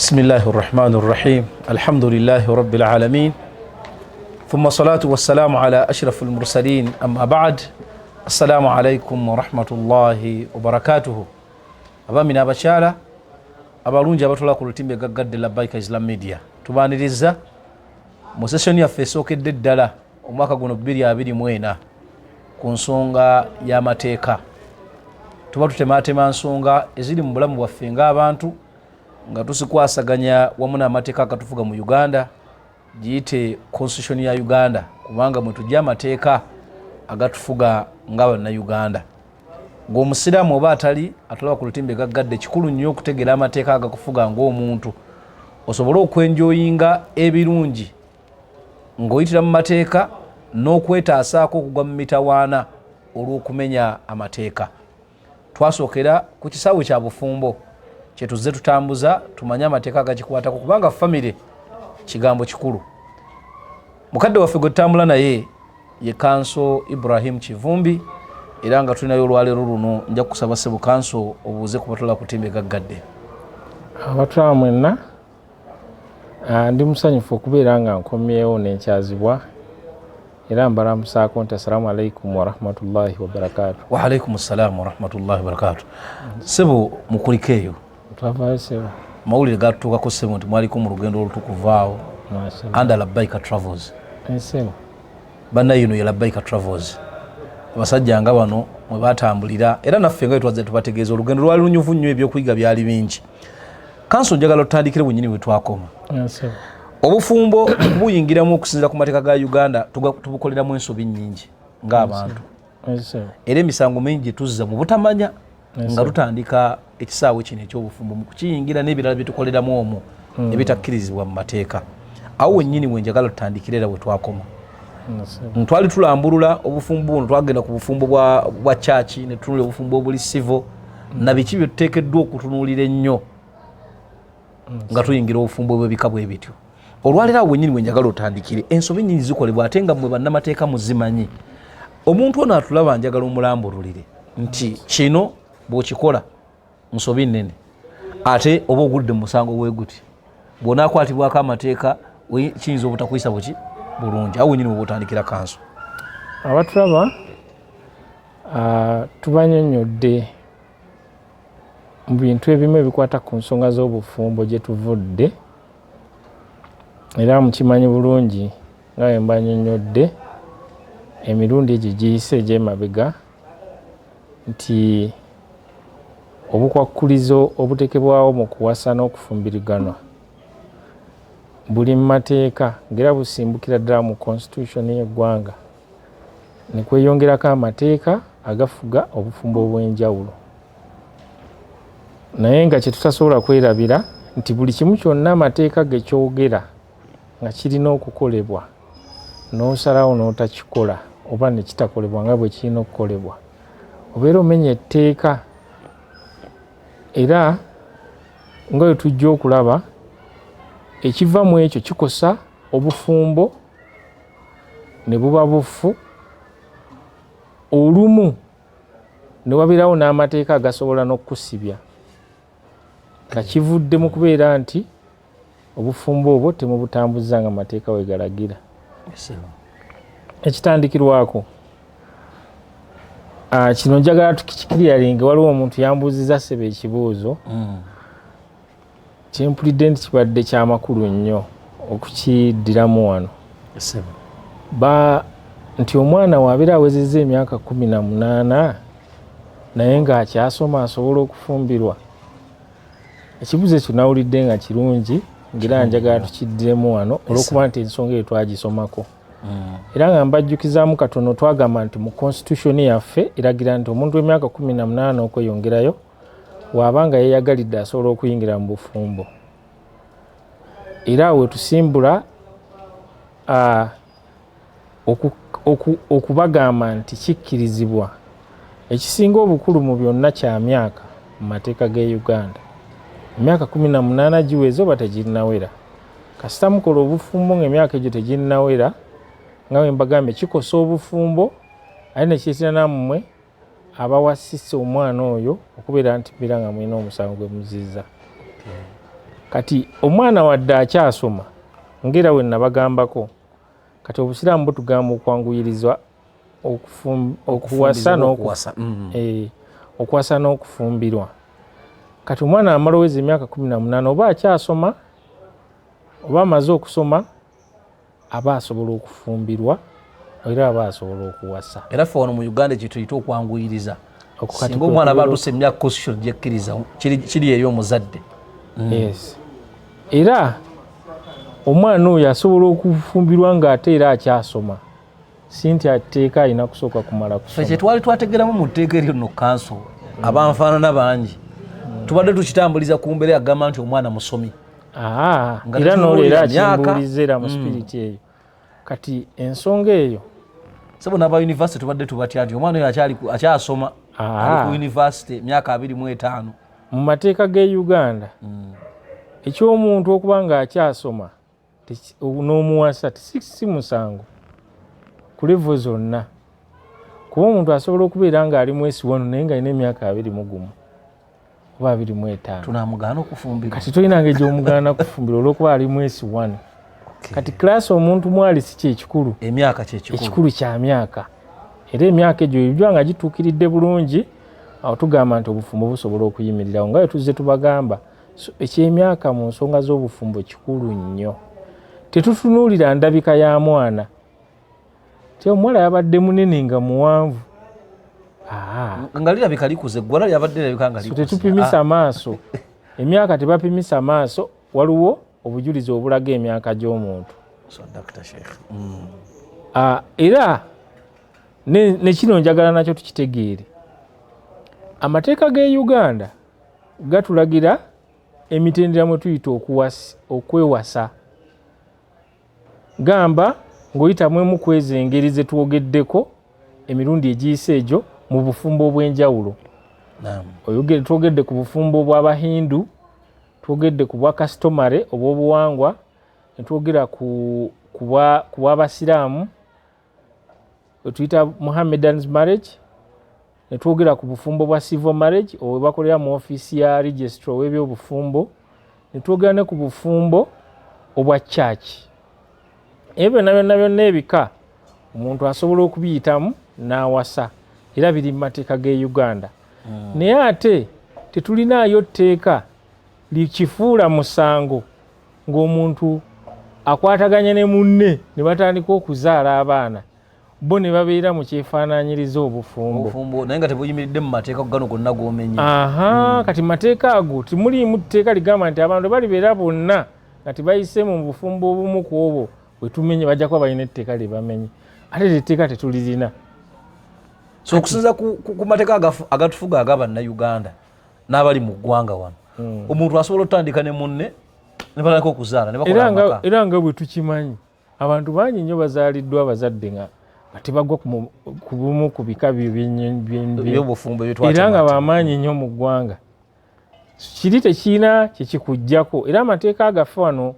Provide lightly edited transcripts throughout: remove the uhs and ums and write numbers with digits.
بسم الله الرحمن الرحيم الحمد لله رب العالمين ثم الصلاة والسلام على أشرف المرسلين أما بعد السلام عليكم ورحمة الله وبركاته أبامنا بشارة abalungi abatula ku lutimbe gaggadde Labbaika Islam Media tubaniriza mu session yaffe esookedde ddala omwaka guno 2024 ku nsonga y'amateeka tuba tutematema nsonga eziri mu bulamu bwaffe ng'abantu nga tusikwasaganya wamu n'amateeka agatufuga mu Uganda giyite constitution ya Uganda kubanga mwe tujja amateeka agatufuga ng'Abannayuganda ng'omusiraamu oba atali atulaba ku lutimbe gaggadde kikulu nnyo okutegeera amateeka agakufuga ng'omuntu osobole okwenjoyinga ebirungi ng'oyitira mu mateeka n'okwetaasaako okugwa mu mitawaana olw'okumenya amateeka. Twasookera ku kisaawe kya bufumbo kye tuzze tutambuza tumanye amateeka agakikwatako kubanga famire kigambo kikulu. Mukadde waffe gwe tutambula naye ye kanso Ibrahim Kivumbi era nga tulinayo olwaleero luno nja kusaba ssebo kanso obuuze ku batula ku timbe gaggadde. Abatula mwenna ndi musanyufu okubeera nga nkomyewo n'enkyazibwa era mbalamusaako nti assalamu alaikum warahmatullahi wabarakatuh. Wa alaikum assalamu warahmatullahi wabarakatuh. Ssebo mukuliko eyo twavaayo ssebo mawulire gatutuukako ssebo nti mwaliko mu lugendo olutukuvaawo under Labbaika Travels. Ssebo bannayino ye Labbaika Travels abasajja nga bano mwe batambulira era naffe nga twazze tubategeeza olugendo lwali lunyuvu nnyo ebyokuyiga byali bingi. Kanso njagala tutandikire bunyini bwe twakoma. Obufumbo buyingiramu okusinziira ku mateeka ga Uganda tubukoleramu ensobi nnyingi ng'abantu era emisango mingi tuzza mu butamanya nga tutandika ekisaawe kino eky'obufumbo mu kukiyingira n'ebirala bye tukoleramu omwo ebitakkirizibwa mu mateeka. Awo wennyini we njagala tutandikire era bwe twakoma. Twali tulambulula obufumbo buno twagenda ku bufumbo bwa chaachi ne tunula obufumbo obuli civil na biki bye tuteekeddwa okutunuulira ennyo nga tuyingira obufumbo bw'ebika bwe bityo. Olwalira awo wennyini we njagala otandikire ensobi nnyingi zikolebwa ate nga mmwe bannamateeka muzimanyi. Omuntu ono atulaba njagala omulambululire nti kino bw'okikola nsobi nnene ate oba ogudde mu musango bwe guti bw'onaakwatibwako amateeka kiyinza obutakuyisa buki bulungi. Awo wennyini we bw'otandikira kanso. Abatulaba tubanyonyodde mu bintu ebimu ebikwata ku nsonga z'obufumbo gye tuvudde era mukimanyi bulungi nga bwe mbanyonyodde emirundi egyo giyise egy'emabega nti obukwakkulizo obutekebwawo mu kuwasa n'okufumbiriganwa buli mu mateeka ng'era busimbukira ddala mu constitution y'eggwanga ne kweyongerako amateeka agafuga obufumbo obw'enjawulo. Naye nga kye tutasobola kwerabira nti buli kimu kyonna amateeka ge kyogera nga kirina okukolebwa n'osalawo n'otakikola oba ne kitakolebwa nga bwe kirina okukolebwa obeera omenya etteeka. Era nga bwe tujja okulaba ekiva mu ekyo kikosa obufumbo ne buba bufu olumu ne wabeerawo n'amateeka agasobola n'okusibya nga kivudde mu kubeera nti obufumbo obwo temubutambuza nga amateeka we galagira. Ekitandikirwako kino njagala tukikiriyalinge. Waliwo omuntu yambuuziza ssebo ekibuuzo kyempulidde nti kibadde kyamakulu nnyo okukiddiramu wano nti omwana waabeera awezezza emyaka 18 naye ng'akyasoma asobola okufumbirwa. Ekibuuzo ekyo nawulidde nga kirungi ng'era njagala tukiddiremu wano olw'okuba nti ensonga eyo twagisomako era nga mbajjukizaamu katono twagamba nti mu constitution yaffe eragira nti omuntu w'emyaka 18 okweyongerayo waabanga yeeyagalidde asobola okuyingira mu bufumbo. Era we tusimbula okubagamba nti kikkirizibwa ekisinga obukulu mu byonna kya myaka mu mateeka g'e Uganda. Emyaka 18 giweze oba teginnawera. Kasita mukola obufumbo ng'emyaka egyo teginnawera nga bwe mbagambye kikosa obufumbo ate ne kireetera nammwe abawasise omwana oyo okubeera nti mbeera nga mulina omusango gwe muzizza. kati omwana wadde akyasoma ngera we nabagambako kati obusiraamu butugamba okwanguyirizwa okuwasa okuwasa n'okufumbirwa. Kati omwana amala oweza emyaka 18 oba akyasoma oba amaze okusoma aba asobola okufumbirwa era aba asobola okuwasa. Era ffe wano mu Uganda kye tuyita okwanguyiriza. Singa omwana aba atuuse emyaka constitution gyekkiriza kiri eri omuzadde. Yes. Era omwana oyo asobola okufumbirwa ng'ate era akyasoma. Si nti ateeka alina kusooka kumala kusoma. Kye twali twategeramu mu tteeka eryo nno kanso abanfaanana bangi tubadde tukitambuliza ku mbeera yagamba nti omwana musomi. Era n'olera akimbuuliza era mu spirit eyo. Kati ensonga eyo sebo n'aba university tubadde tubatya nti omwana oyo akyasoma ali ku university emyaka 25. Mu mateeka g'e Uganda eky'omuntu okuba nga akyasoma n'omuwasa si musango ku level zonna, kuba omuntu asobola okubeera ng'ali mwesi wano naye nga alina emyaka 21 oba 25. Tunamugaana okufumbirwa. Kati tolinanga gy'omugaana kufumbirwa olw'okuba ali mwesi 1. Kati class omuntu mwali si kyekikulu, emyaka kyekikulu, ekikulu kya myaka. Era emyaka egyo ebyo nga gituukiridde bulungi awo tugamba nti obufumbo busobola okuyimirirawo nga bwe tuzze tubagamba. Ekyemyaka mu nsonga z'obufumbo kikulu nnyo. Tetutunuulira ndabika ya mwana ti omuwala yabadde munene nga muwanvu nga lirabika likuze gwala lyabadde lirabika nga likuze. Tetupimisa maaso emyaka tebapimisa maaso, waliwo obujulizi obulaga emyaka gy'omuntu. Era ne kino njagala nakyo tukitegeere. Amateeka g'e Uganda gatulagira emitendera mwe tuyita okwewasa. Gamba ng'oyitamu emu kwezi engeri ze twogeddeko emirundi egiyise egyo mu bufumbo obw'enjawulo. Twogedde ku bufumbo bw'Abahindu, twogedde ku bwa customary obw'obuwangwa, ne twogera ku bw'Abasiraamu we tuyita Muhammadan's marriage, ne twogera ku bufumbo bwa civil marriage obwe bakolera mu ofiisi ya registrar w'ebyobufumbo, ne twogera ne ku bufumbo obwa church. Ebyo byonna ebika omuntu asobola okubiyitamu n'awasa era biri mu mateeka g'e Uganda. Naye ate tetulinaayo tteeka likifuula musango ng'omuntu akwataganya ne munne ne batandika okuzaala abaana bo ne babeera mu kyefaanaanyiriza obufumbo. Naye nga tebuyimiridde mu mateeka gano gonna g'omenye. Kati mateeka ago temuliimu tteeka ligamba nti abantu balibeera bonna nga tebayise mu bufumbo obumu ku obwo bwe tumenye bajja kuba balina etteeka lye bamenye. Ate etteeka tetulirina. So okusinza ku mateeka agatufuga ag'Abannayuganda n'abali mu ggwanga wano, omuntu asobola otandika ne munne ne batandika okuzaala ne bakola amaka. Era nga bwe tukimanyi abantu bangi nnyo bazaaliddwa abazadde nga tebagwa ku bumu ku bika by'obufumbo era nga bamaanyi nnyo mu ggwanga. Kiri tekiina kyekikuggyako. Era amateeka agaffe wano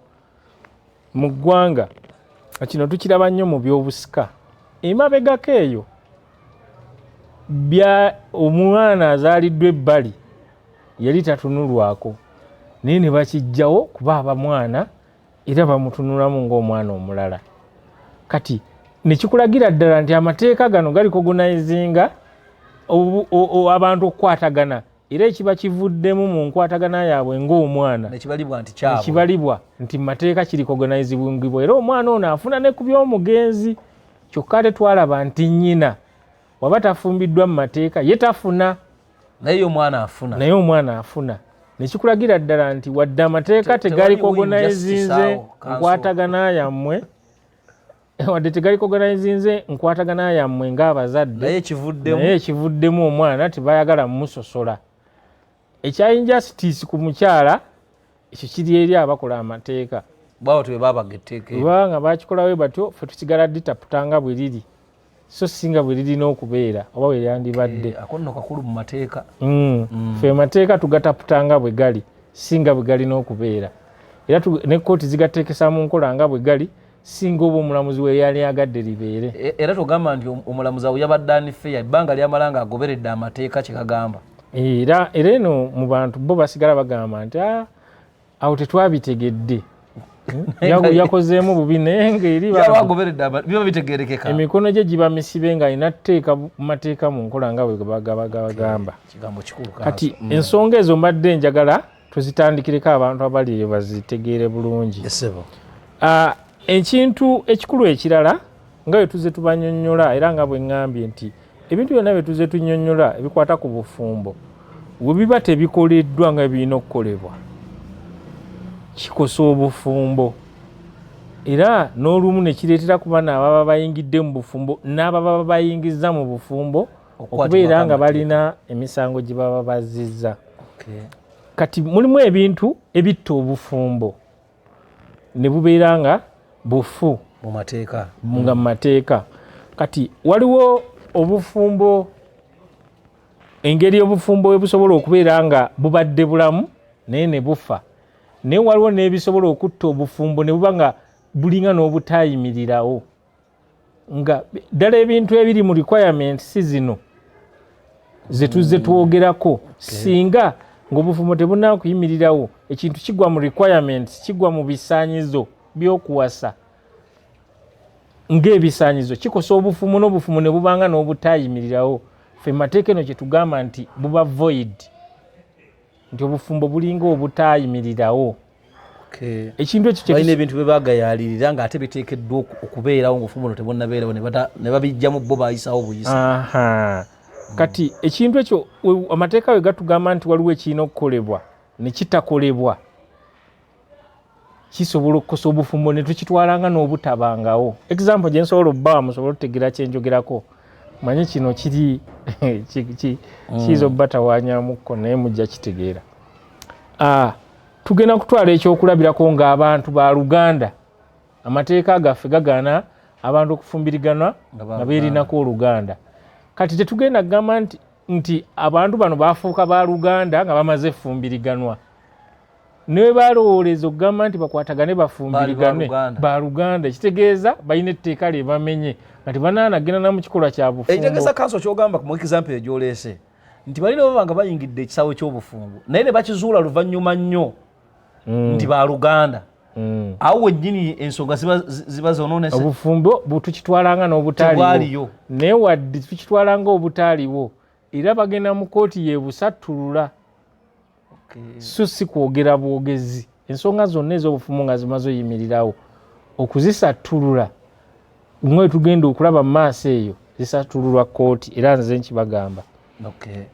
mu ggwanga kino tukiraba nnyo mu by'obusika. Emabegako eyo omwana azaaliddwa ebbali yali tatunulwako naye ne bakijjawo kuba abamwana era bamutunulamu ng'omwana omulala. Kati nekikulagira ddala nti amateeka gano gali kogonayizinga abantu okukwatagana era ekiba kivuddemu mu nkwatagana yaabwe ng'omwana nekibalibwa nti mateeka kiri kogonayizibwingibwa era omwana ono afuna ne ku by'omugenzi. Kyokka ate twalaba nti nnyina waba tafumbiddwa mu mateeka ye tafuna, naye omwana afuna. Nekikulagira ddala nti wadde amateeka tegali kogonayizinze nkwatagana yammwe wadde tegali kogonayizinze nkwatagana yammwe ng'abazadde, naye ekivuddemu omwana tebayagala mumusosola. Ekya injustice ku mukyala ekyo kiri eri abakola amateeka. Baba nga bakikolawo batyo ffe tusigala ditaputanga bwe riri so singa bwe lirina okubeera oba bwe lyandibadde. Akonno kakulu mu mateeka. Ffe amateeka tugataputanga bwe gali singa bwe galina okubeera. Era ne kkooti zigateekesa mu nkola nga bwe gali singa oba omulamuzi we yali agadde libeere. Era tugamba nti omulamuzi awo yabadde anifeya ebbanga lyamala nga agoberedde amateeka kye kagamba. Era eno mu bantu bo basigala bagamba nti awo tetwabitegedde yakozeemu bubi naye ng'eri biba bitegerekeka emikono gye giba misibe nga alina tteeka mateeka mu nkola nga bwe bagamba kati ensonga ezo mbadde njagala tuzitandikireko abantu abali eyo bazitegeere bulungi. Ekintu ekikulu ekirala nga bwe tuze tubanyonnyola era nga bwe ŋŋambye nti ebintu byonna bye tuze tunnyonnyola ebikwata ku bufumbo bwe biba tebikoleddwa nga birina okukolebwa kikosa obufumbo era n'olumu ne kireetera ku baana ababa bayingidde mu bufumbo n'ababa bayingizza mu bufumbo okubeera nga balina emisango gye baba bazzizza. Kati mulimu ebintu ebitta obufumbo ne bubeera nga bufu nga mu mateeka. Kati waliwo obufumbo engeri obufumbo bwe busobola okubeera nga bubadde bulamu naye ne bufa, naye waliwo n'ebisobola okutta obufumbo ne buba nga bulinga n'obutayimirirawo nga ddala ebintu ebiri mu requirements zino ze tuzze twogerako singa ng'obufumbo tebunakuyimirirawo ekintu kigwa mu requirements kigwa mu bisaanyizo by'okuwasa ng'ebisaanyizo kikosa obufumbo n'obufumbo ne bubanga n'obutayimirirawo ffe mateeka eno kye tugamba nti buba void nti obufumbo bulinga obutayimirirawo. Ekintu ekyo balina ebintu bye bagayalirira ng'ate biteekeddwa okubeerawo ng'obufumbo no tebunnabeerawo ne babijjamu bo bayisawo buyisa. Kati ekintu ekyo amateeka we gatugamba nti waliwo ekirina okukolebwa ne kitakolebwa kisobola okukosa obufumbo ne tukitwalanga n'obutabangawo. Example gye nsobola obbawa musobola okutegeera kye njogerako. Manyi kino kiri kiiza obbatawanyamukko naye mujja kitegeera. Tugenda kutwala ekyokulabirako ng'abantu ba Luganda amateeka gaffe gagaana abantu okufumbiriganwa nga beerinako Oluganda. Kati tetugenda kugamba nti abantu bano bafuuka ba Luganda nga bamaze effumbiriganwa ne balowooleza okugamba nti bakwatagane bafumbiriganwe ba Luganda ekitegeeza balina etteeka lye bamenye nga tebanaanagenda na mu kikolwa kya bufumbo. Ekitegeeza kanso kyogamba mu example egyoleese nti balina baba nga bayingidde ekisaawe ky'obufumbo naye ne bakizuula luvannyuma nnyo nti ba Luganda awo wennyini ensonga ziba zonoonese. Obufumbo tukitwalanga n'obutaaliwo naye wadde tukitwalanga obutaaliwo era bagenda mu kooti yeebusattulula so si kwogera bwogezi. Ensonga zonna ez'obufumbo nga zimaze oyimirirawo okuzisattulula mwe tugenda okulaba mu maaso eyo zisattululwa kooti era nze nkibagamba.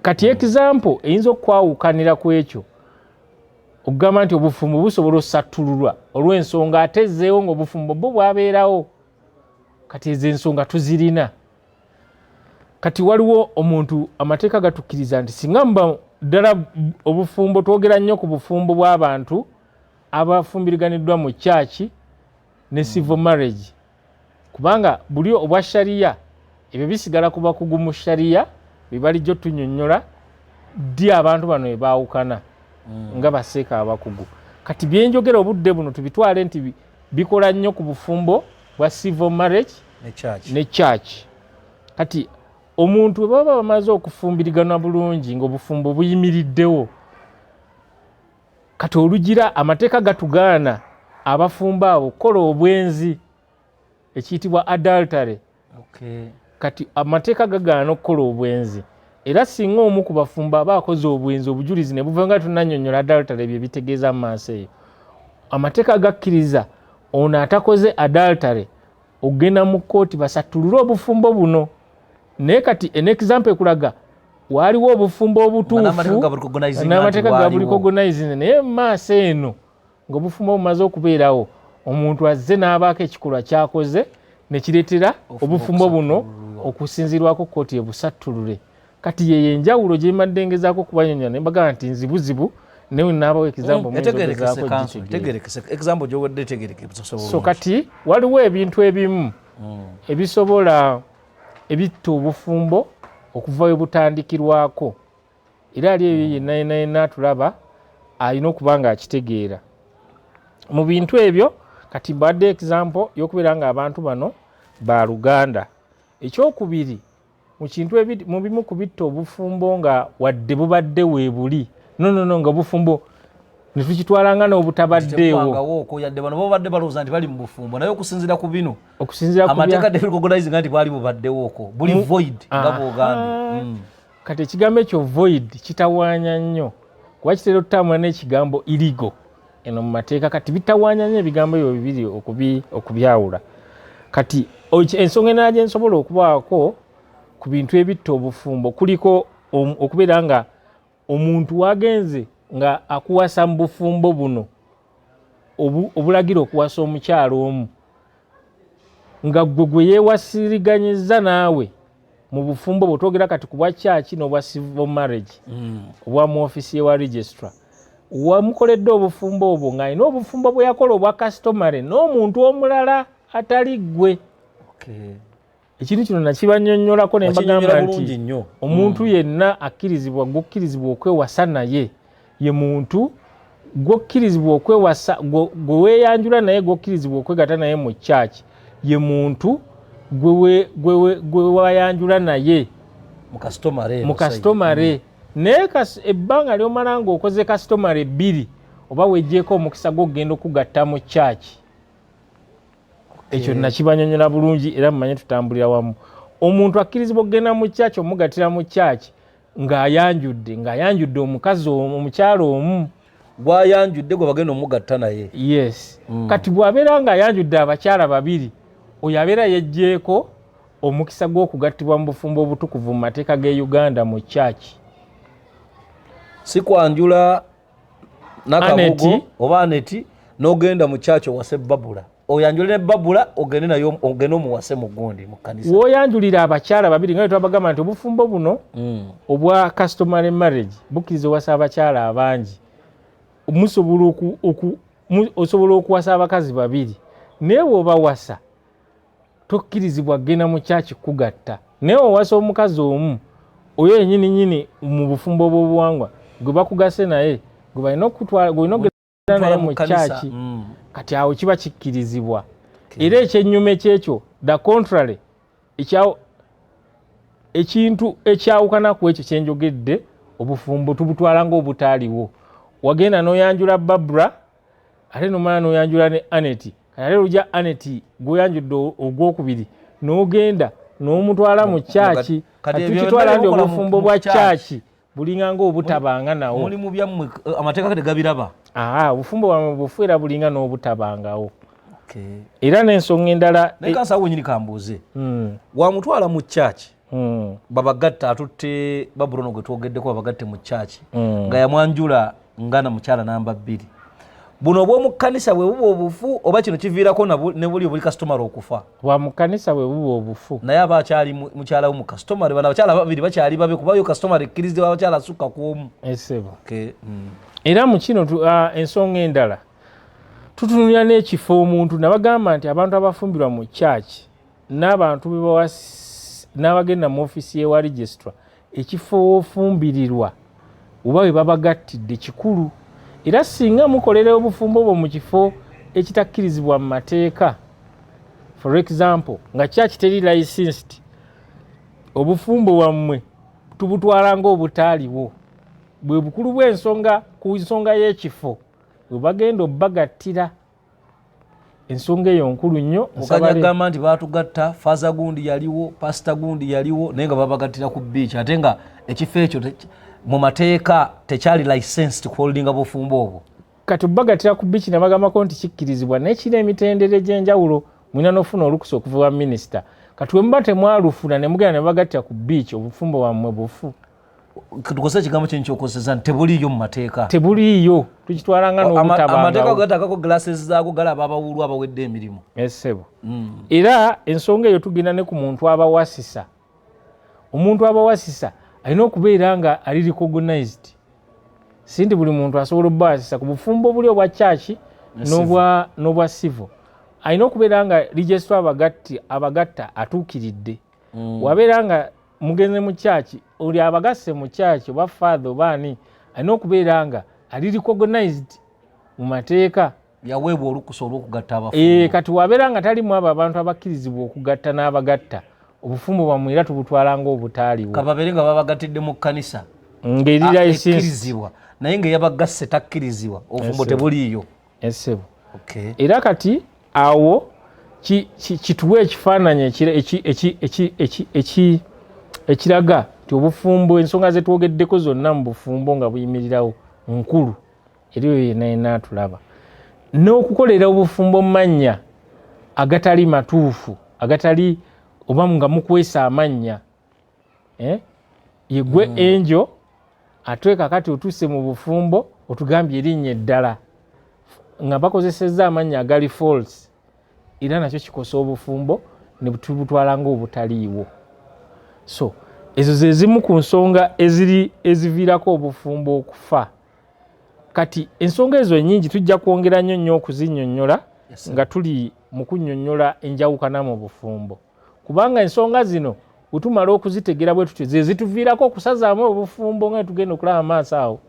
Kati example eyinza okwawukanira ku ekyo okugamba nti obufumbo busobola osattululwa olw'ensonga ate ezzeewo ng'obufumbo bwo bwabeerawo. Kati ezo ensonga tuzirina. Kati waliwo omuntu amateeka gatukkiriza nti singa mba ddala obufumbo twogera nnyo ku bufumbo bw'abantu abafumbiriganiddwa mu kyaki ne civil marriage kubanga buli obwa shariya ebyo bisigala ku bakugu mu shariya bye balijjo tunnyonnyola ddi abantu bano bwe baawukana nga baseeka abakugu. Kati byenjogera obudde buno tubitwale nti bikola nnyo ku bufumbo bwa civil marriage ne church. Kati omuntu bwe baba bamaze okufumbiriganwa bulungi ng'obufumbo buyimiriddewo kati olugira amateeka gatugaana abafumbo abo kola obwenzi ekiyitibwa adultery. Kati amateeka gagaana okukola obwenzi era singa omu ku bafumbo aba akoze obwenzi obujulizi ne buva nga tunannyonnyola adultery bye bitegeeza mu maaso eyo amateeka gakkiriza ono atakoze adultery okugenda mu kkooti basattulule obufumbo buno. Naye kati en example ekulaga waliwo obufumbo obutuufu n'amateeka ga buli cognizing naye mu maaso eno ng'obufumbo bumaze okubeerawo omuntu azze n'abaako ekikolwa kyakoze ne kireetera obufumbo buno okusinziirwako kkooti ebusattulule. Kati yeyo enjawulo gye mbadde ngezaako okubanyonnyola ne mbagamba nti nzibuzibu naye naabawo example gy'owedde etegerekese. So kati waliwo ebintu ebimu ebisobola ebitta obufumbo okuva we butandikirwako era ali eyo yenna atulaba alina okuba nga akitegeera mu bintu ebyo. Kati mbadde example y'okubeera nga abantu bano ba Luganda. Ekyokubiri mu bimu ku bitta obufumbo nga wadde bubadde weebuli nga obufumbo ne tukitwalanga n'obutabaddeewo ngawo yadde bano babadde balowooza nti bali mu bufumbo naye okusinziira ku bino amateeka derecognize nti bwali bubaddewo okwo buli void nga bw'ogambye. Kati ekigambo ekyo void kitawaanya nnyo kuba kitera okutambula n'ekigambo illegal eno mu mateeka kati bitawaanya nnyo ebigambo ebyo bibiri okubyawula. Kati ensonga endala gye nsobola okubaako ku bintu ebitta obufumbo kuliko okubeera nga omuntu wagenze nga akuwasa mu bufumbo buno obulagira okuwasa omukyalo omu nga gwe yeewasiriganyiza naawe mu bufumbo bwe twogera kati ku bwa kyaki n'obwa civil marriage obwa mu ofisi ewa registrar wamukoledde obufumbo obwo ng'alina obufumbo bwe yakola obwa customary n'omuntu omulala atali ggwe. Ekintu kino nakibannyonnyolako ne mbagamba nti omuntu yenna akkirizibwa gw'okkirizibwa okwewasa naye ye muntu gw'okkirizibwa okwewasa gwe weeyanjula naye gw'okkirizibwa okwegatta naye mu kyaki ye muntu gwe wayanjula naye mu customary naye ebbanga ly'omala ng'okoze customary 2 oba wejjeeko omukisa gw'okugenda okugatta mu kyaki. Ekyo nakibanyonyola bulungi era mumanye tutambulira wamu. Omuntu akkirizibwa okugenda mu kyaki omugattira mu kyaki ng'ayanjudde omukazi omukyalo omu gwayanjudde gwe bagenda omugatta naye. Yes. Kati bw'abeera ng'ayanjudde abakyala 2 oyo abeera yejjeeko omukisa gw'okugattibwa mu bufumbo obutukuvu mu mateeka g'e Uganda mu kyaki. Si kwanjula nakabugo oba aneti n'ogenda mu kyaki owase babula oyanjule ne babula ogende nayo ogende omuwase mu gundi mu kanisa. Woyanjulira abakyala 2 nga twabagamba nti obufumbo buno obwa customary marriage bukkiriza owasa abakyala abangi osobola okuwasa abakazi 2 naye bw'obawasa tokkirizibwa genda mu kyaki kugatta naye owasa omukazi omu oyo yennyini mu bufumbo bw'obuwangwa gwe bakugase naye gwe balina okutwala gwe olina okugenda naye mu kyaki. Kati awo kiba kikkirizibwa. Era ekyennyuma ekyekyo the contrary ekintu ekyawukana ku ekyo kyenjogedde obufumbo tubutwala ng'obutaaliwo. Wagenda n'oyanjula Barbara ate nomala n'oyanjula ne Aneti ate lujja Aneti gweyanjudde ogwokubiri n'ogenda n'omutwala mu kyaki kati tukitwala nti obufumbo bwa kyaki bulinga ng'obutabanga nawo. Mulimu byammwe amateeka tegabiraba. Obufumbo bwammwe bufuera bulinga n'obutabangawo. Era n'ensonga endala naye kansawo nyini kambuuze wamutwala mu kyaki babagatta atutte Babuloni gwe twogeddeko babagatte mu kyaki nga yamwanjula ngana mukyala namba 2 buno obw'omu kkanisa bwe buba obufu oba kino kiviirako ne buli customary okufa. Bwa mu kkanisa bwe buba obufu naye aba akyali mukyala mu customary bano abakyala 2 bakyali babe kuba yo customary ekkiriza abakyala asukka ku omu. Esebo. Era mu kino ensonga endala tutunulira n'ekifo omuntu nabagamba nti abantu abafumbirwa mu kyaki n'abantu n'abagenda mu ofisi y'ewa registrar ekifo wofumbirirwa oba bwe babagattidde kikulu. Era singa mukolera obufumbo bwo mu kifo ekitakkirizibwa mu mateeka for example nga kyaki teri licensed obufumbo wammwe tubutwala ng'obutaaliwo bwe bukulu bw'ensonga ku nsonga y'ekifo bwe bagenda obbagattira ensonga eyo nkulu nnyo. Okanyagamba nti baatugatta faza gundi yaliwo pasita gundi yaliwo naye nga babagattira ku beach ate nga ekifo ekyo mu mateeka tekyali licensed kuholdinga bufumbo obwo. Kati obbagattira ku beach nabagambako nti kikkirizibwa n'ekira emitendera egy'enjawulo mulina n'ofuna olukusa okuva wa minisita. Kati bwe muba temwalufuna ne mugenda ne bagattira ku beach obufumbo bwammwe bufu. Tukozesa ekigambo kyenyi kyokozesa nti tebuliiyo mu mateeka. Tebuliiyo tukitwalanga n'obutabangawo. Amateeka gatakako glasses zaago galaba abawulu abawedde emirimu. Esebo. Era ensonga eyo tugenda ne ku muntu abawasisa. Omuntu abawasisa alina okubeera nga ali recognized. Sindi buli muntu asobola obbawasisa ku bufumbo buli obwa kyaki n'obwa civil. Alina okubeera nga registrar abagatta atuukiridde. Wabeera nga mugenze mu kyaki oli abagasse mu kyaki oba father oba ani alina okubeera nga ali recognized mu mateeka yaweebwa olukusa olw'okugatta abafumbo. Kati wabeera nga talimu abo abantu abakkirizibwa okugatta n'abagatta obufumbo bwammwe era tubutwala ng'obutaaliwo. Kababeere nga babagattidde mu kkanisa ngeri license ekkirizibwa naye nga yabagasse takkirizibwa obufumbo tebuliiyo essebo era kati awo kituwa ekifaananyi ekiraga nti obufumbo ensonga zetwogeddeko zonna mu bufumbo nga buyimirirawo nkulu eriyo yenayina atulaba n'okukolera obufumbo mu mannya agatali matuufu agatali oba nga mukwesa amannya yegwe enjo atweka kati otuuse mu bufumbo otugambye erinnya eddala nga bakozesezza amannya agali false era nakyo kikosa obufumbo ne tubutwala ng'obutaliiwo. So ezo ze zimu ku nsonga eziviirako obufumbo okufa. Kati ensonga ezo ennyingi tujja kwongera nnyo okuzinnyonnyola nga tuli mu kunnyonnyola enjawukana mu bufumbo kubanga ensonga zino bwe tumala okuzitegera bwe tutyo ze zituviirako okusazaamu obufumbo nga tugenda okulaba amaaso awo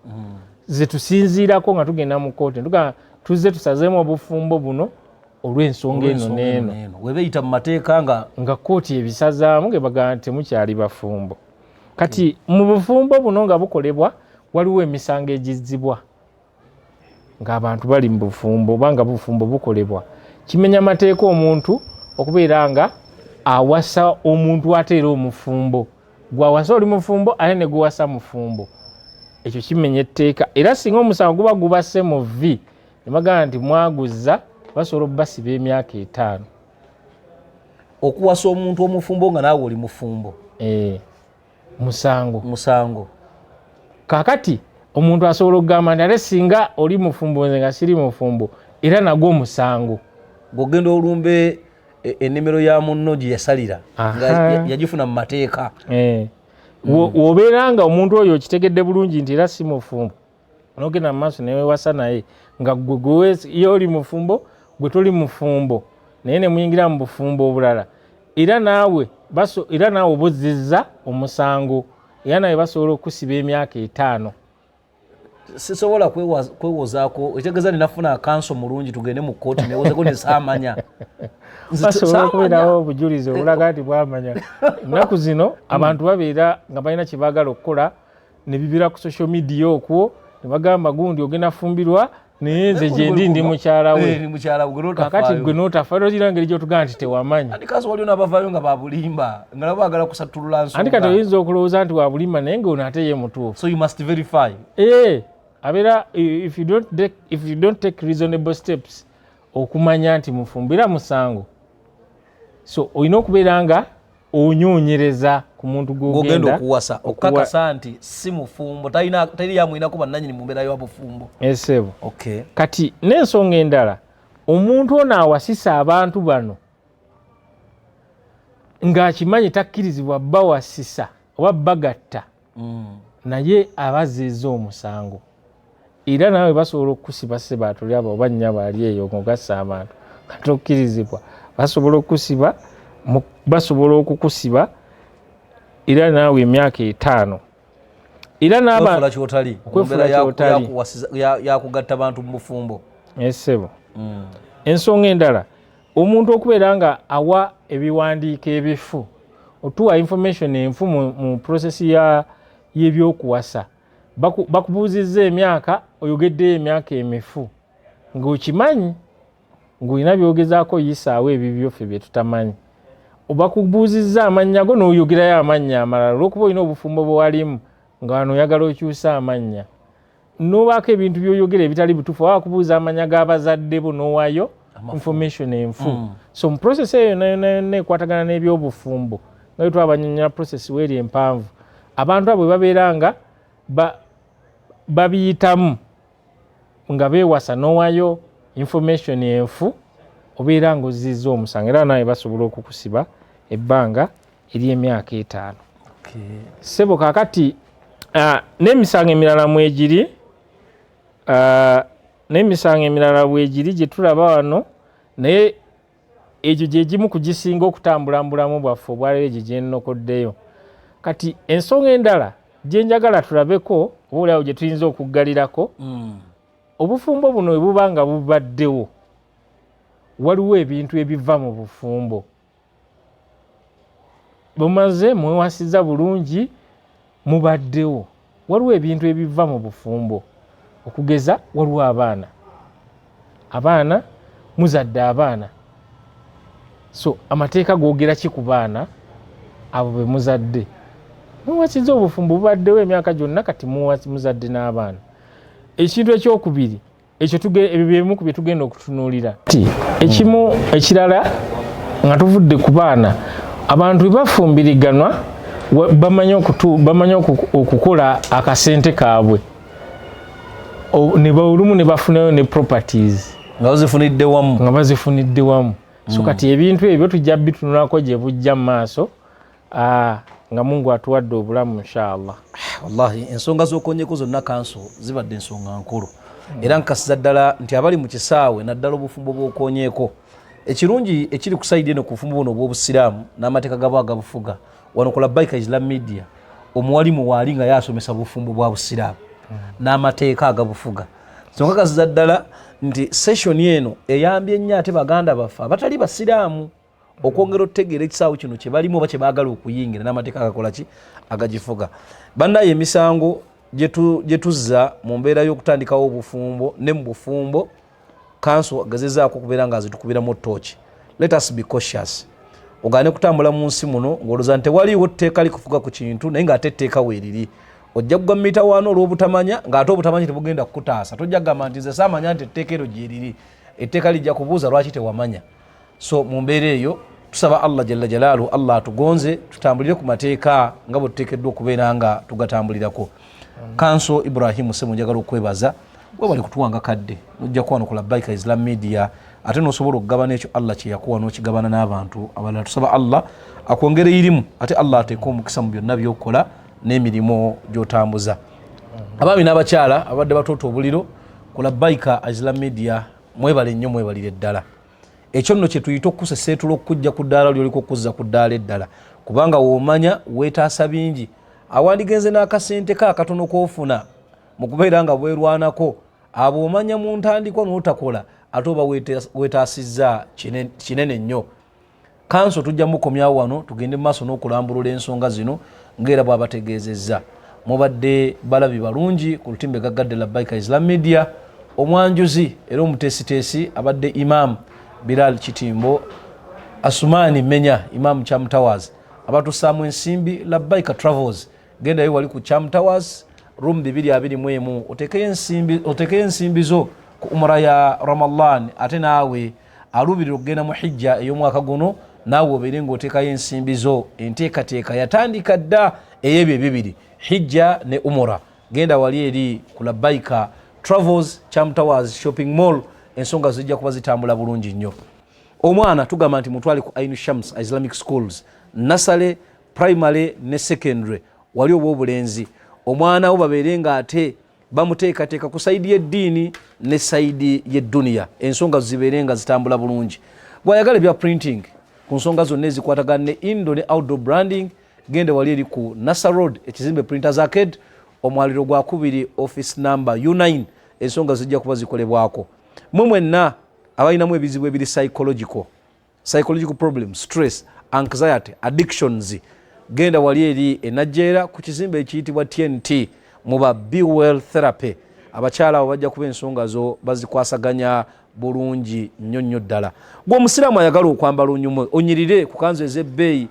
ze tusinziirako nga tugenda mu kkooti tuzze tusazeemu obufumbo buno olw'ensonga eno n'eno webeyita mu mateeka nga kkooti ebisazaamu ge bagamba nti temukyali bafumbo. Kati mu bufumbo buno nga bukolebwa waliwo emisango egizzibwa ng'abantu bali mu bufumbo oba nga bufumbo bukolebwa kimenya mateeka omuntu okubeera nga awasa omuntu ate era omufumbo gwawasa oli mufumbo ate ne guwasa mufumbo ekyo kimenya etteeka era singa omusango guba gubasse mu vvi ne bagamba nti mwaguzza basobola obbasiba emyaka 5 okuwasa omuntu omufumbo nga naawe oli mufumbo musango kakati omuntu asobola okugamba nti ate singa oli mufumbo nze nga siri mufumbo era nagwo musango ng'ogenda olumbe ennimiro ya munno gye yasalira nga yagifuna mu mateeka wobeera nga omuntu oyo okitegedde bulungi nti era si mufumbo n'ogenda mu maaso newewasa naye nga gwe oli mufumbo gwe toli mufumbo naye ne muyingira mu bufumbo obulala era naawe obuzzizza omusango era nawe basobola okusiba emyaka 5. sisobola kwewozaako ekitegeeza ninafuna akanso mulungi tugende mu kkooti newozeko nesaamanya basobola okubeerawo obujulizi obulaga nti bwamanya. Ennaku zino abantu babeera nga balina kye baagala okukola ne bibira ku social media okwo ne bagamba gundi ogenda fumbirwa naye nze gyendi ndi mukyala we kakati gwe n'otafa era ngeri gyotugamba nti tewamanya andikaso waliwo n'abavaayo nga babulimba nga nabo baagala kusatulula nsonga andi kati oyinza okulowooza nti wabulimba naye ngaono ate ye mutuufu. So you must verify. Abeera if you don't take reasonable steps okumanya nti mufumbira musango so olina okubeera nga onyoonyereza ku muntu gw'ogenda okuwasa okukakasa nti si mufumbo tali yamwinako bannannyini mu mbeera y'obufumbo. Essebo kati n'ensonga endala omuntu ono awasisa abantu bano ng'akimanyi takkirizibwa bawasisa oba bagatta naye abazeeza omusango era naawe basobola okukusiba seba atuli abo oba nnyabo ali eyo ng'ogassa abantu nga tokkirizibwa basobola okukusiba era naawe emyaka 5 era n'abantu kyotali yakugatta abantu mu bufumbo. Essebo ensonga endala omuntu okubeera nga awa ebiwandiiko ebifu otuwa information enfu mu process y'ebyokuwasa bakubuuzizza emyaka oyogeddeyo emyaka emifu ng'okimanyi ng'olina byogezaako yisaawo ebibyo ffe bye tutamanyi bakubuuzizza amannya go n'oyogerayo amannya amalala olw'okuba olina obufumbo bwe walimu nga wano oyagala okyusa amannya n'obaako ebintu by'oyogera ebitali bituufu oba bakubuuza amannya g'abazadde bo n'owaayo information enfu. So mu process eyo neekwatagana n'ebyobufumbo nga bwe twabanyonnyola process weeri empanvu abantu abo babeera nga babiyitamu nga beewasa n'owaayo information enfu obeera ng'ozizza omusango era nawe basobola okukusiba ebbanga ery'emyaka 5. Ssebo kaakati n'emisango emirala bwegiri gye tulaba wano naye egyo gye gimu kugisinga okutambula mu bulamu bwaffe obwaleero egyo gye nnokoddeyo. Kati ensonga endala gye njagala tulabeko obaolyawo gye tuyinza okuggalirako obufumbo buno bwe buba nga bubaddewo waliwo ebintu ebiva mu bufumbo bumaze mwewasiza bulungi mubaddewo waliwo ebintu ebiva mu bufumbo okugeza waliwo abaana muzadde abaana so amateeka googera ki ku baana abo be muzadde muwasiza obufumbo bubaddewo emyaka gyonna kati muzadde n'abaana ekintu ekyokubiri ekyo ebimu ku bye tugenda okutunuulira ekimu ekirala nga tuvudde ku baana abantu bwe bafumbiriganwa bamanyi okukola akasente kaabwe olumu ne bafunayo ne properties nga bazifunidde wamu so kati ebintu ebyo tujja bitunulako gye bujja mu maaso nga Mungu atuwadde obulamu inshallah. Wallahi ensonga z'okonyeko zonna kanso zibadde ensonga nkulu era nkasiza ddala nti abali mu kisaawe naddala obufumbo bw'okonyeko ekirungi ekiri ku sayidi eno ku bufumbo buno obw'obusiraamu n'amateeka gabo agabufuga wano ku Labbaika Islam Media omuwalimu waali nga yasomesa bufumbo bwa busiraamu n'amateeka agabufuga so nkakasiza ddala nti session eno eyambye nnyo ate baganda baffe abatali basiraamu okwongera okutegeera ekisaawe kino kye balimu oba kye baagala okuyingira n'amateeka agakola ki agagifuga bannaye emisango gye tuzza mu mbeera y'okutandikawo obufumbo ne mu bufumbo kanso gazezaako okubeera nga azitukubiramu ttooki. Let us be cautious. Ogaane kutambula mu nsi muno ng'olowooza nti tewaliiwo tteeka likufuga ku kintu naye ng'ate etteeka weeriri ojja kugwa mu mitawaana olw'obutamanya ng'ate obutamanya tebugenda kukutaasa tojja kugamba nti nze saamanya nti etteeka eryo gyeriri etteeka lijja kubuuza lwaki tewamanya. So mu mbeera eyo tusaba Allah jalla jalaaluhu Allah atugonze tutambulire ku mateeka nga bwe tuteekeddwa okubeera nga tugatambulirako. Kanso Ibrahim Semu njagala okwebaza gwe bali kutuwanga kadde nojja kuwano ku Labbaika Islam Media ate n'osobola okugabana ekyo Allah kye yakuwa n'okigabana n'abantu abalala. Tusaba Allah akwongere irimu ate Allah ateeke omukisa mu byonna by'okola n'emirimu gy'otambuza. Abaami n'abakyala abadde batoota obuliro ku Labbaika Islam Media mwebale nnyo mwebalire ddala. Ekyo nno kye tuyita okukuseseetula okujja ku ddaala ly'oliko okuzza ku ddaala eddala kubanga woomanya weetaasa bingi awandigenze n'akasente ka akatono k'ofuna mu kubeera nga bwerwanako abo omanya mu ntandikwa n'otakola ate oba weetaasizza kinene nnyo. Kanso tujja mukomyawo wano tugende mu maaso n'okulambulula ensonga zino ng'era bw'abategeezezza. Mubadde balabi balungi ku lutimbe gaggadde Labbaika Islam Media omwanjuzi era omuteesiteesi abadde Imam Bilal Kitimbo Asumani Menya Imam Cham Towers abatussaamu ensimbi Labbaika Travels gendayo wali ku Cham Towers room 221 otekeyo ensimbi zo ku umra ya Ramadan ate naawe alubirira okugenda mu hijja ey'omwaka guno naawe obeere ng'oteekayo ensimbi zo enteekateeka yatandika dda ey'ebyo ebibiri hijja ne umra genda wali eri ku Labbaika Travels Cham Towers Shopping Mall ensonga zijja kuba zitambula bulungi nnyo. Omwana tugamba nti mutwale ku Ainu Shams Islamic Schools Nasale primary ne secondary wali obw'obulenzi omwana wo babeere nga ate bamuteekateeka ku sayidi y'eddiini ne sayidi y'edduniya ensonga zibeere nga zitambula bulungi. Bw'ayagala ebya printing ku nsonga zonna ezikwatagana ne indo ne outdoor branding gende wali eri ku Nasa Road ekizimbe Printers Arcade omwaliro gwa 2 office number U9 ensonga zijja kuba zikolebwako. Mwenna abalinamu ebizibu ebiri psychological problems, stress, anxiety, addictions genda wali eri enajjera ku kizimbe ekiyitibwa TNT muba Be Well Therapy. Abakyala abo bajja kuba ensonga zo bazikwasaganya bulungi nnyo ddala. Gwe omusiraamu ayagala okwambala onyirire ku kanzu ez'ebbeeyi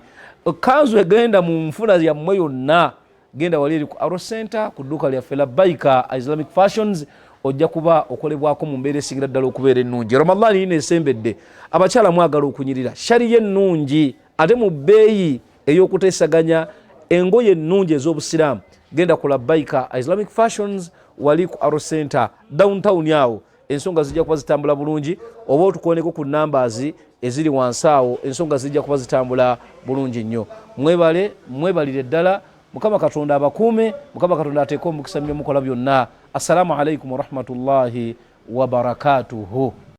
kanzu egenda mu nfuna yammwe yonna genda wali eri ku Aro Center ku dduuka lyaffe Labbaika Islamic Fashions ojja kuba okolebwako mu mbeera esingira ddala okubeera ennungi. Ramadan yina esembedde abakyala mwagala okunyirira shari ennungi ate mu bbeeyi ey'okuteesaganya engoye ennungi ez'obusiraamu genda ku Labbaika Islamic Fashions wali ku Aro Center downtown awo ensonga zijja kuba zitambula bulungi oba otukoneko ku numbers eziri wansi awo ensonga zijja kuba zitambula bulungi nnyo. Mwebalire ddala Mukama Katonda abakuume Mukama Katonda ateeke omukisa mu bye mukola byonna. Assalamu alaikum wa rahmatullahi wa barakatuhu.